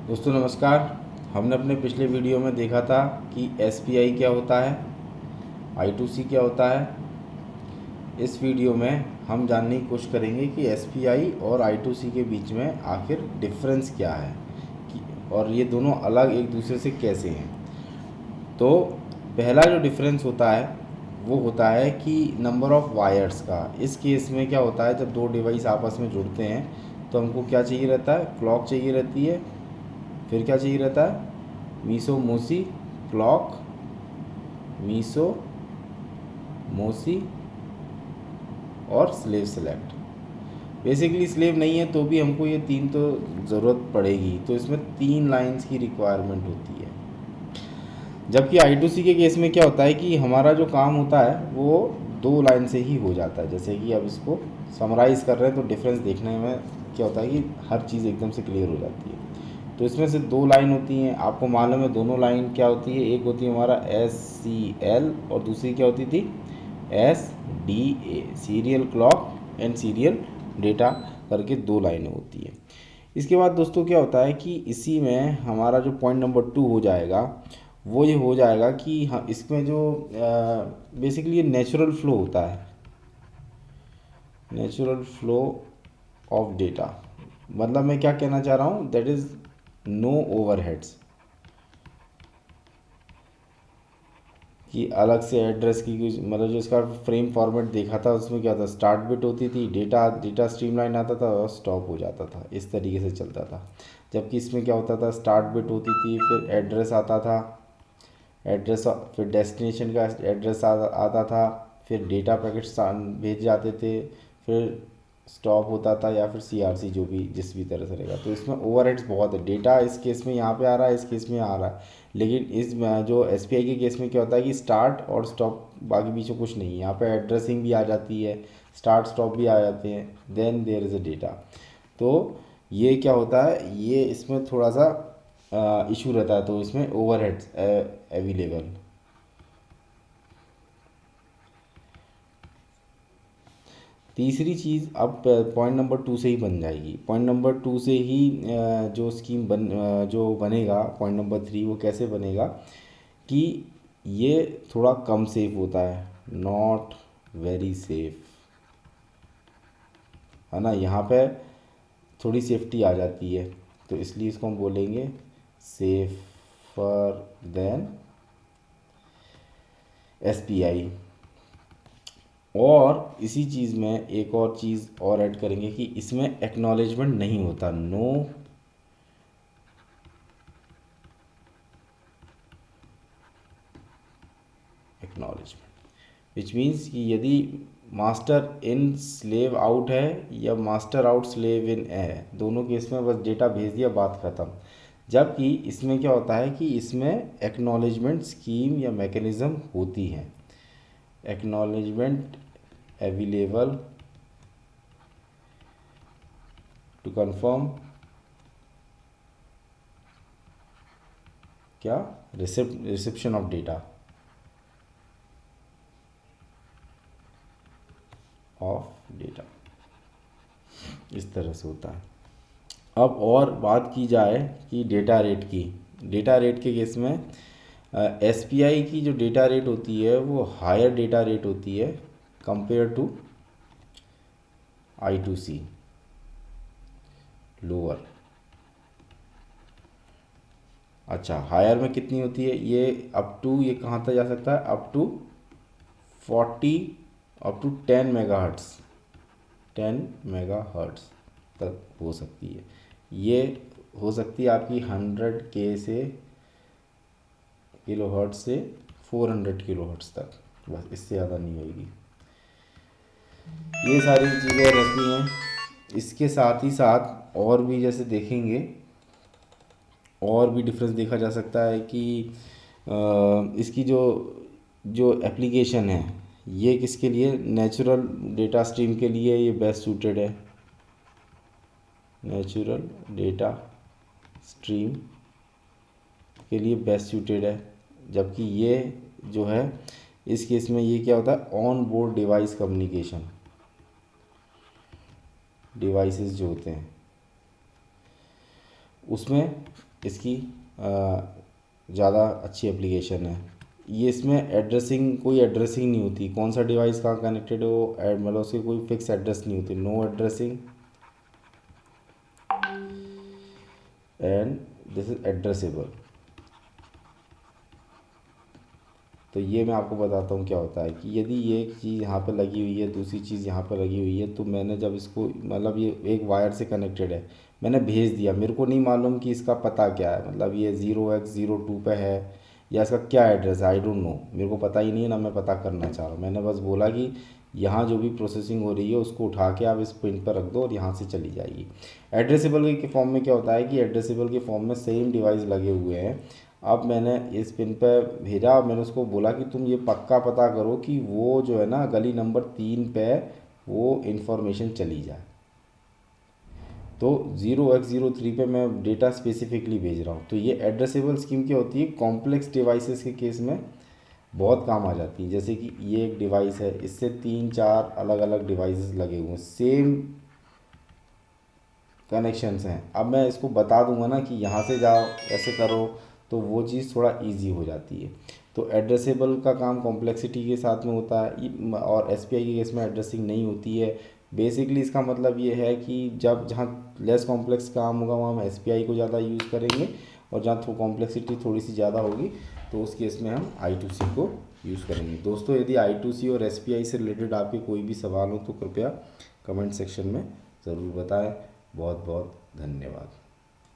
दोस्तों नमस्कार। हमने अपने पिछले वीडियो में देखा था कि एसपीआई क्या होता है, आई2सी क्या होता है। इस वीडियो में हम जानने की कोशिश करेंगे कि एसपीआई और आई2सी के बीच में आखिर डिफरेंस क्या है और ये दोनों अलग एक दूसरे से कैसे हैं। तो पहला जो डिफरेंस होता है वो होता है कि नंबर ऑफ़ वायर्स का। इस केस में क्या होता है, जब दो डिवाइस आपस में जुड़ते हैं तो हमको क्या चाहिए रहता है, क्लॉक चाहिए रहती है। फिर क्या चाहिए रहता है, मीसो मोसी क्लॉक, मीसो मोसी और स्लेव सेलेक्ट। बेसिकली स्लेव नहीं है तो भी हमको ये तीन तो ज़रूरत पड़ेगी, तो इसमें तीन लाइंस की रिक्वायरमेंट होती है। जबकि आई2सी के केस में क्या होता है कि हमारा जो काम होता है वो दो लाइन से ही हो जाता है। जैसे कि अब इसको समराइज़ कर रहे हैं तो डिफरेंस देखने में क्या होता है कि हर चीज़ एकदम से क्लियर हो जाती है। तो इसमें से दो लाइन होती हैं, आपको मालूम है दोनों लाइन क्या होती है। एक होती है हमारा SCL और दूसरी क्या होती थी, SDA, serial clock and serial data करके दो लाइनें होती है। इसके बाद दोस्तों क्या होता है कि इसी में हमारा जो पॉइंट नंबर 2 हो जाएगा वो ये हो जाएगा कि हाँ, इसमें जो बेसिकली ये नेचुरल फ्लो होता है, नेचुरल फ्लो ऑफ डेटा। मतलब मैं क्या कहना चाह रहा हूँ, दैट इज़ नो ओवरहेड्स, कि अलग से एड्रेस की कुछ मतलब जो इसका फ्रेम फॉर्मेट देखा था उसमें क्या था, स्टार्ट बिट होती थी, डेटा स्ट्रीमलाइन आता था और स्टॉप हो जाता था, इस तरीके से चलता था। जबकि इसमें क्या होता था, स्टार्ट बिट होती थी, फिर एड्रेस आता था, एड्रेस फिर डेस्टिनेशन का एड्रेस आता था, फिर डेटा पैकेट्स भेज जाते थे, फिर स्टॉप होता था या फिर सीआरसी जो भी जिस भी तरह से रहेगा। तो इसमें ओवरहेड्स बहुत है। डेटा इस केस में यहाँ पे आ रहा है, इस केस में आ रहा है, लेकिन इस जो एसपीआई के केस में क्या होता है कि स्टार्ट और स्टॉप, बाकी बीच में कुछ नहीं है। यहाँ पे एड्रेसिंग भी आ जाती है, स्टार्ट स्टॉप भी आ जाते हैं, then there is a data. तो ये क्या होता है, ये इसमें थोड़ा सा इशू रहता है, तो इसमें ओवरहेड्स अवेलेबल। तीसरी चीज़ अब पॉइंट नंबर 2 से ही बन जाएगी। पॉइंट नंबर 2 से ही जो बनेगा पॉइंट नंबर 3, वो कैसे बनेगा कि ये थोड़ा कम सेफ होता है, नॉट वेरी सेफ, है ना। यहाँ पे थोड़ी सेफ्टी आ जाती है, तो इसलिए इसको हम बोलेंगे सेफर देन एसपीआई। और इसी चीज़ में एक और चीज़ और ऐड करेंगे कि इसमें एक्नॉलेजमेंट नहीं होता, नो एक्नॉलेजमेंट, विच मीन्स कि यदि मास्टर इन स्लेव आउट है या मास्टर आउट स्लेव इन है, दोनों केस में बस डेटा भेज दिया, बात ख़त्म। जबकि इसमें क्या होता है कि इसमें एक्नॉलेजमेंट स्कीम या मैकेनिज़्म होती है, एक्नॉलेजमेंट अवेलेबल टू कंफर्म क्या, reception of data, of data, इस तरह से होता है। अब और बात की जाए कि डेटा रेट की, डेटा रेट के केस में एसपीआई की जो डेटा रेट होती है वो हायर डेटा रेट होती है कंपेयर टू आई2सी, लोअर। अच्छा, हायर में कितनी होती है, ये अप टू, ये कहाँ तक जा सकता है, up to 40, up to 10 megahertz, 10 megahertz तक हो सकती है। ये हो सकती है आपकी 100K से किलोहर्ट्ज़ से 400 किलोहर्ट्ज़ तक, बस इससे ज़्यादा नहीं होगी। ये सारी चीज़ें रहती हैं। इसके साथ ही साथ और भी जैसे देखेंगे, और भी डिफरेंस देखा जा सकता है कि इसकी जो जो एप्लीकेशन है ये किसके लिए, नेचुरल डेटा स्ट्रीम के लिए ये बेस्ट सूटेड है, नेचुरल डेटा स्ट्रीम के लिए बेस्ट सूटेड है। जबकि ये जो है इस केस में ये क्या होता है, on board device communication, devices जो होते हैं उसमें इसकी ज़्यादा अच्छी एप्लीकेशन है। ये इसमें एड्रेसिंग, कोई एड्रेसिंग नहीं होती, कौन सा डिवाइस कहाँ कनेक्टेड है वो मतलब उसकी कोई फिक्स एड्रेस नहीं होती, no addressing and this is addressable. तो ये मैं आपको बताता हूँ क्या होता है कि यदि ये एक चीज़ यहाँ पे लगी हुई है, दूसरी चीज़ यहाँ पे लगी हुई है, तो मैंने जब इसको मतलब ये एक वायर से कनेक्टेड है, मैंने भेज दिया, मेरे को नहीं मालूम कि इसका पता क्या है, मतलब ये 0x02 पे है या इसका क्या एड्रेस है, आई डोंट नो, मेरे को पता ही नहीं है ना मैं पता करना चाह रहा हूँ। मैंने बस बोला कि यहाँ जो भी प्रोसेसिंग हो रही है उसको उठा के आप इस पिन पर रख दो और यहाँ से चली जाएगी। एड्रेसेबल के फॉर्म में क्या होता है कि एड्रेसेबल के फॉर्म में सेम डिवाइस लगे हुए हैं। अब मैंने इस पिन पे भेजा और मैंने उसको बोला कि तुम ये पक्का पता करो कि वो जो है ना गली नंबर 3 पे वो इन्फॉर्मेशन चली जाए। तो 0x03 पे मैं डेटा स्पेसिफिकली भेज रहा हूँ। तो ये एड्रेसेबल स्कीम क्या होती है, कॉम्प्लेक्स डिवाइसेस के केस में बहुत काम आ जाती है। जैसे कि ये एक डिवाइस है, इससे 3-4 अलग अलग डिवाइसेस लगे हुए हैं, सेम कनेक्शंस हैं। अब मैं इसको बता दूंगा ना कि यहाँ से जाओ ऐसे करो, तो वो चीज़ थोड़ा इजी हो जाती है। तो एड्रेसेबल का काम कॉम्प्लेक्सिटी के साथ में होता है और एसपीआई के केस में एड्रेसिंग नहीं होती है। बेसिकली इसका मतलब ये है कि जब जहाँ लेस कॉम्प्लेक्स काम होगा वहाँ हम एसपीआई को ज़्यादा यूज़ करेंगे, और जहाँ कॉम्प्लेक्सिटी थोड़ी सी ज़्यादा होगी तो उस केस में हम I2C को यूज़ करेंगे। दोस्तों यदि I2C और एसपीआई से रिलेटेड आपके कोई भी सवाल हो तो कृपया कमेंट सेक्शन में ज़रूर बताएं। बहुत बहुत धन्यवाद।